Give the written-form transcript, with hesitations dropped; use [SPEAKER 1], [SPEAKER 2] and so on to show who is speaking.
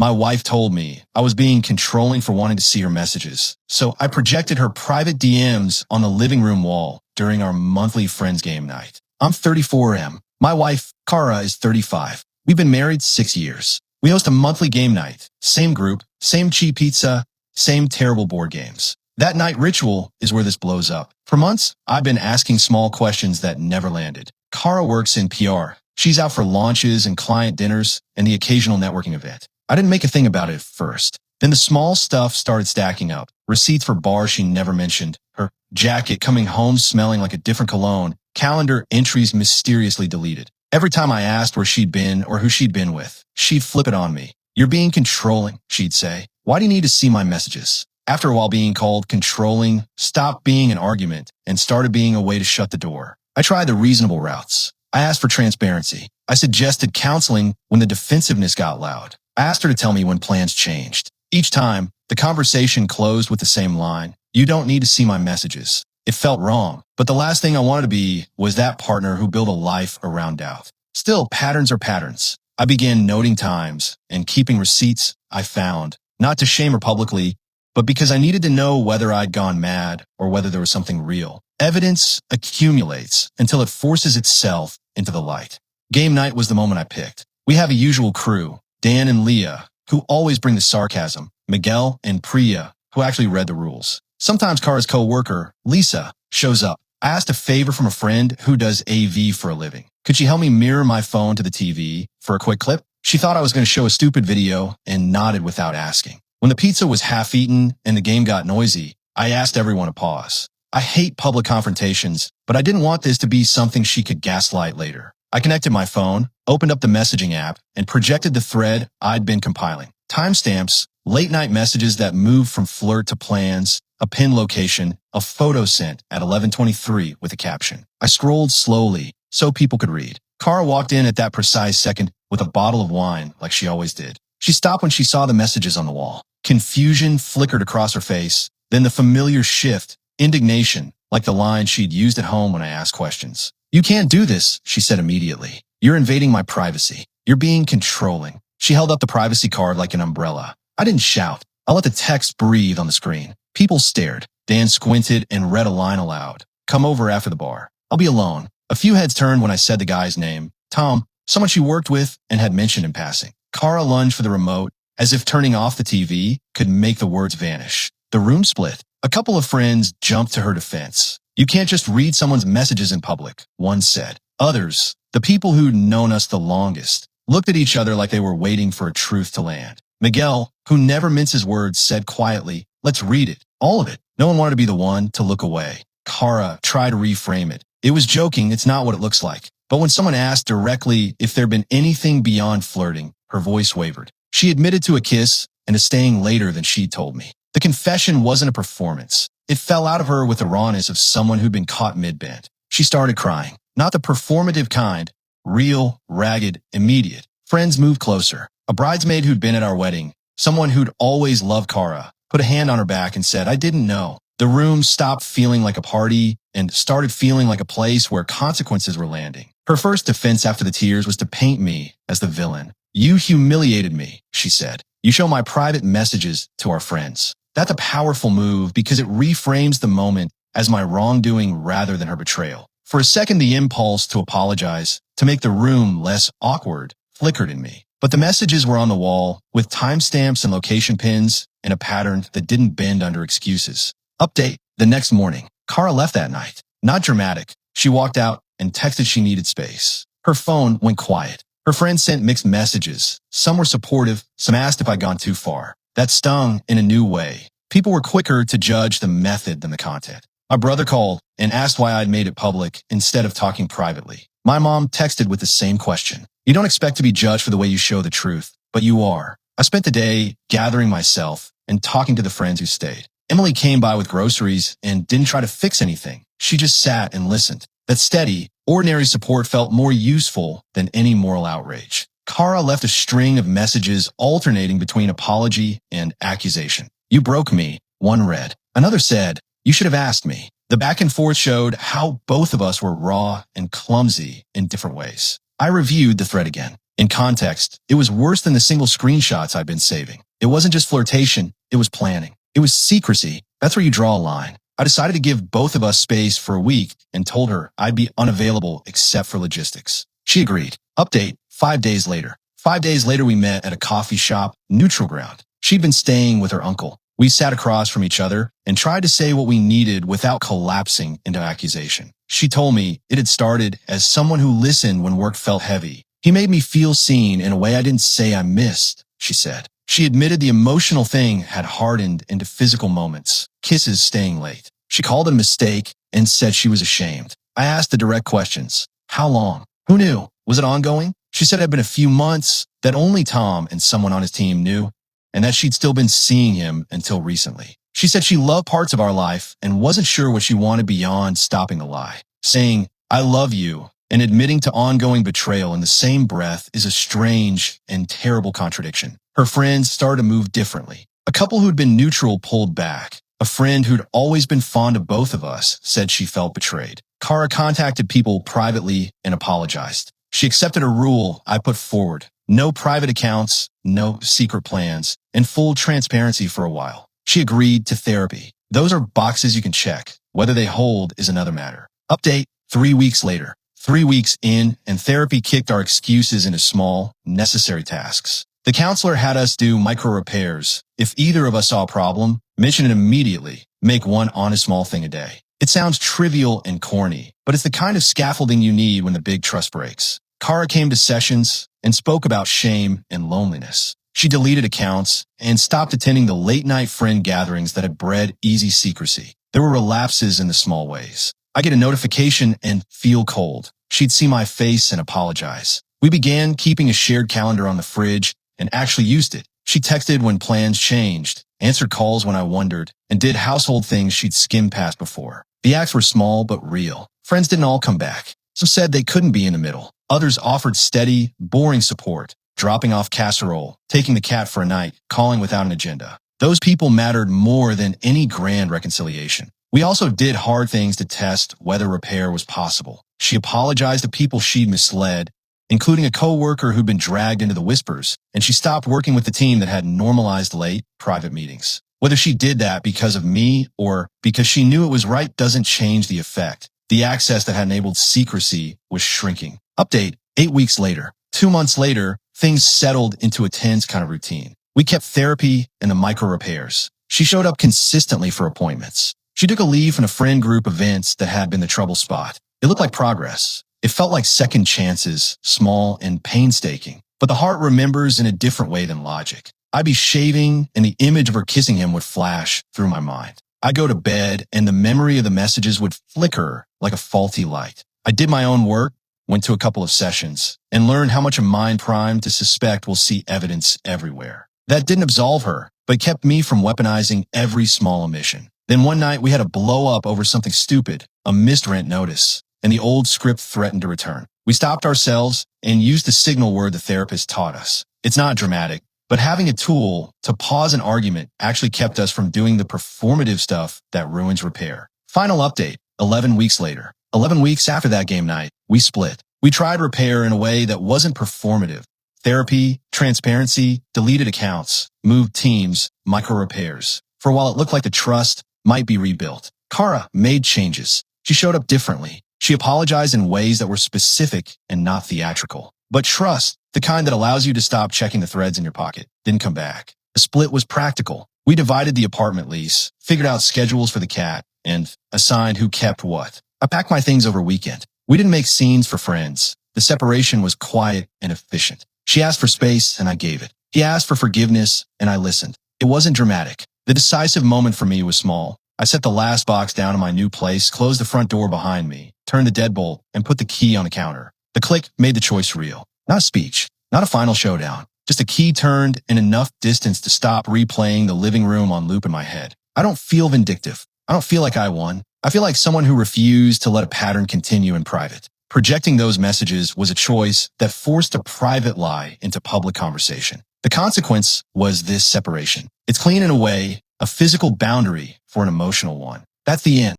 [SPEAKER 1] My wife told me I was being controlling for wanting to see her messages, so I projected her private DMs on the living room wall during our monthly Friends game night. I'm 34M. My wife, Kara, is 35. We've been married 6 years. We host a monthly game night. Same group, same cheap pizza, same terrible board games. That night ritual is where this blows up. For months, I've been asking small questions that never landed. Kara works in PR. She's out for launches and client dinners and the occasional networking event. I didn't make a thing about it at first. Then the small stuff started stacking up. Receipts for bars she never mentioned, her jacket coming home smelling like a different cologne, calendar entries mysteriously deleted. Every time I asked where she'd been or who she'd been with, she'd flip it on me. "You're being controlling," she'd say. "Why do you need to see my messages?" After a while, being called controlling stopped being an argument and started being a way to shut the door. I tried the reasonable routes. I asked for transparency. I suggested counseling when the defensiveness got loud. I asked her to tell me when plans changed. Each time, the conversation closed with the same line: "You don't need to see my messages." It felt wrong, but the last thing I wanted to be was that partner who built a life around doubt. Still, patterns are patterns. I began noting times and keeping receipts I found, not to shame her publicly, but because I needed to know whether I'd gone mad or whether there was something real. Evidence accumulates until it forces itself into the light. Game night was the moment I picked. We have a usual crew, Dan and Leah, who always bring the sarcasm, Miguel and Priya, who actually read the rules. Sometimes Kara's co-worker, Lisa, shows up. I asked a favor from a friend who does AV for a living. Could she help me mirror my phone to the TV for a quick clip? She thought I was going to show a stupid video and nodded without asking. When the pizza was half eaten and the game got noisy, I asked everyone to pause. I hate public confrontations, but I didn't want this to be something she could gaslight later. I connected my phone, opened up the messaging app, and projected the thread I'd been compiling. Timestamps, late-night messages that moved from flirt to plans, a pin location, a photo sent at 11:23 with a caption. I scrolled slowly so people could read. Kara walked in at that precise second with a bottle of wine like she always did. She stopped when she saw the messages on the wall. Confusion flickered across her face, then the familiar shift, indignation, like the line she'd used at home when I asked questions. "You can't do this," she said immediately. "You're invading my privacy. You're being controlling." She held up the privacy card like an umbrella. I didn't shout. I let the text breathe on the screen. People stared. Dan squinted and read a line aloud. "Come over after the bar. I'll be alone." A few heads turned when I said the guy's name. Tom, someone she worked with and had mentioned in passing. Kara lunged for the remote, as if turning off the TV could make the words vanish. The room split. A couple of friends jumped to her defense. "You can't just read someone's messages in public," one said. Others, the people who'd known us the longest, looked at each other like they were waiting for a truth to land. Miguel, who never minces words, said quietly, "Let's read it. All of it." No one wanted to be the one to look away. Kara tried to reframe it. "It was joking, it's not what it looks like." But when someone asked directly if there'd been anything beyond flirting, her voice wavered. She admitted to a kiss and to staying later than she'd told me. The confession wasn't a performance. It fell out of her with the rawness of someone who'd been caught mid-bend. She started crying. Not the performative kind, real, ragged, immediate. Friends moved closer. A bridesmaid who'd been at our wedding, someone who'd always loved Kara, put a hand on her back and said, "I didn't know." The room stopped feeling like a party and started feeling like a place where consequences were landing. Her first defense after the tears was to paint me as the villain. "You humiliated me," she said. "You show my private messages to our friends." That's a powerful move because it reframes the moment as my wrongdoing rather than her betrayal. For a second, the impulse to apologize, to make the room less awkward, flickered in me. But the messages were on the wall, with timestamps and location pins, in a pattern that didn't bend under excuses. Update: the next morning. Kara left that night. Not dramatic. She walked out and texted she needed space. Her phone went quiet. Her friends sent mixed messages. Some were supportive, some asked if I'd gone too far. That stung in a new way. People were quicker to judge the method than the content. My brother called and asked why I'd made it public instead of talking privately. My mom texted with the same question. "You don't expect to be judged for the way you show the truth, but you are." I spent the day gathering myself and talking to the friends who stayed. Emily came by with groceries and didn't try to fix anything. She just sat and listened. That steady, ordinary support felt more useful than any moral outrage. Kara left a string of messages alternating between apology and accusation. "You broke me," one read. Another said, "You should have asked me." The back and forth showed how both of us were raw and clumsy in different ways. I reviewed the thread again. In context, it was worse than the single screenshots I'd been saving. It wasn't just flirtation, it was planning. It was secrecy. That's where you draw a line. I decided to give both of us space for a week and told her I'd be unavailable except for logistics. She agreed. Update, 5 days later. 5 days later, we met at a coffee shop, neutral ground. She'd been staying with her uncle. We sat across from each other and tried to say what we needed without collapsing into accusation. She told me it had started as someone who listened when work felt heavy. He made me feel seen in a way I didn't say I missed, she said. She admitted the emotional thing had hardened into physical moments, kisses staying late. She called it a mistake and said she was ashamed. I asked the direct questions. How long? Who knew? Was it ongoing? She said it had been a few months, that only Tom and someone on his team knew, and that she'd still been seeing him until recently. She said she loved parts of our life and wasn't sure what she wanted beyond stopping the lie. Saying, I love you, and admitting to ongoing betrayal in the same breath is a strange and terrible contradiction. Her friends started to move differently. A couple who'd been neutral pulled back. A friend who'd always been fond of both of us said she felt betrayed. Kara contacted people privately and apologized. She accepted a rule I put forward. No private accounts, no secret plans, and full transparency for a while. She agreed to therapy. Those are boxes you can check. Whether they hold is another matter. Update, 3 weeks later. 3 weeks in, and therapy kicked our excuses into small, necessary tasks. The counselor had us do micro repairs. If either of us saw a problem, mention it immediately. Make one honest small thing a day. It sounds trivial and corny, but it's the kind of scaffolding you need when the big trust breaks. Kara came to sessions and spoke about shame and loneliness. She deleted accounts and stopped attending the late-night friend gatherings that had bred easy secrecy. There were relapses in the small ways. I get a notification and feel cold. She'd see my face and apologize. We began keeping a shared calendar on the fridge and actually used it. She texted when plans changed, answered calls when I wondered, and did household things she'd skimmed past before. The acts were small but real. Friends didn't all come back. Some said they couldn't be in the middle. Others offered steady, boring support, dropping off casserole, taking the cat for a night, calling without an agenda. Those people mattered more than any grand reconciliation. We also did hard things to test whether repair was possible. She apologized to people she'd misled, including a coworker who'd been dragged into the whispers, and she stopped working with the team that had normalized late, private meetings. Whether she did that because of me or because she knew it was right doesn't change the effect. The access that had enabled secrecy was shrinking. Update, 8 weeks later. 2 months later, things settled into a tense kind of routine. We kept therapy and the micro repairs. She showed up consistently for appointments. She took a leave from the friend group events that had been the trouble spot. It looked like progress. It felt like second chances, small and painstaking. But the heart remembers in a different way than logic. I'd be shaving and the image of her kissing him would flash through my mind. I'd go to bed and the memory of the messages would flicker like a faulty light. I did my own work, went to a couple of sessions, and learned how much a mind primed to suspect will see evidence everywhere. That didn't absolve her, but kept me from weaponizing every small omission. Then one night we had a blow up over something stupid, a missed rent notice, and the old script threatened to return. We stopped ourselves and used the signal word the therapist taught us. It's not dramatic, but having a tool to pause an argument actually kept us from doing the performative stuff that ruins repair. Final update, 11 weeks later. 11 weeks after that game night, we split. We tried repair in a way that wasn't performative. Therapy, transparency, deleted accounts, moved teams, micro repairs. For a while it looked like the trust might be rebuilt. Kara made changes. She showed up differently. She apologized in ways that were specific and not theatrical. But trust, the kind that allows you to stop checking the threads in your pocket, didn't come back. The split was practical. We divided the apartment lease, figured out schedules for the cat, and assigned who kept what. I packed my things over weekend. We didn't make scenes for friends. The separation was quiet and efficient. She asked for space and I gave it. He asked for forgiveness and I listened. It wasn't dramatic. The decisive moment for me was small. I set the last box down in my new place, closed the front door behind me, turned the deadbolt, and put the key on the counter. The click made the choice real. Not a speech, not a final showdown, just a key turned in enough distance to stop replaying the living room on loop in my head. I don't feel vindictive. I don't feel like I won. I feel like someone who refused to let a pattern continue in private. Projecting those messages was a choice that forced a private lie into public conversation. The consequence was this separation. It's clean in a way, a physical boundary for an emotional one. That's the end.